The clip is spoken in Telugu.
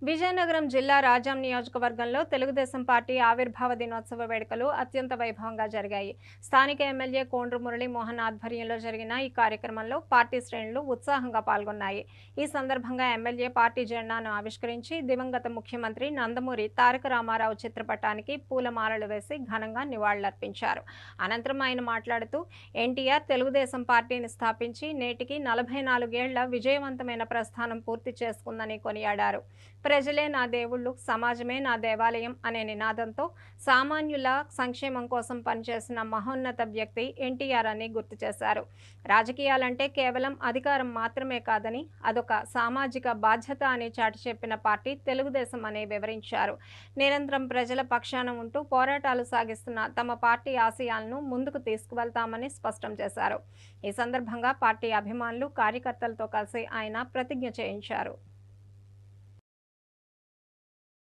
విజయనగరం జిల్లా రాజాం నియోజకవర్గంలో తెలుగుదేశం పార్టీ ఆవిర్భావ దినోత్సవ వేడుకలు అత్యంత వైభవంగా జరిగాయి. స్థానిక ఎమ్మెల్యే కోండ్రు మురళీమోహన్ ఆధ్వర్యంలో జరిగిన ఈ కార్యక్రమంలో పార్టీ శ్రేణులు ఉత్సాహంగా పాల్గొన్నాయి. ఈ సందర్భంగా ఎమ్మెల్యే పార్టీ జెండాను ఆవిష్కరించి దివంగత ముఖ్యమంత్రి నందమూరి తారక రామారావు చిత్రపటానికి పూలమాలలు వేసి ఘనంగా నివాళులర్పించారు. అనంతరం ఆయన మాట్లాడుతూ ఎన్టీఆర్ తెలుగుదేశం పార్టీని స్థాపించి నేటికి 44 ఏళ్ల విజయవంతమైన ప్రస్థానం పూర్తి చేసుకుందని కొనియాడారు. ప్రజలే నా దేవుళ్ళు, సమాజమే నా దేవాలయం అనే నినాదంతో సామాన్యుల సంక్షేమం కోసం పనిచేసిన మహోన్నత వ్యక్తి ఎన్టీఆర్ అని గుర్తు చేశారు. రాజకీయాలంటే కేవలం అధికారం మాత్రమే కాదని, అదొక సామాజిక బాధ్యత అని చాటి చెప్పిన పార్టీ తెలుగుదేశం అని వివరించారు. నిరంతరం ప్రజల పక్షాన ఉంటూ పోరాటాలు సాగిస్తున్న తమ పార్టీ ఆశయాలను ముందుకు తీసుకువెళ్తామని స్పష్టం చేశారు. ఈ సందర్భంగా పార్టీ అభిమానులు, కార్యకర్తలతో కలిసి ఆయన ప్రతిజ్ఞ చేయించారు.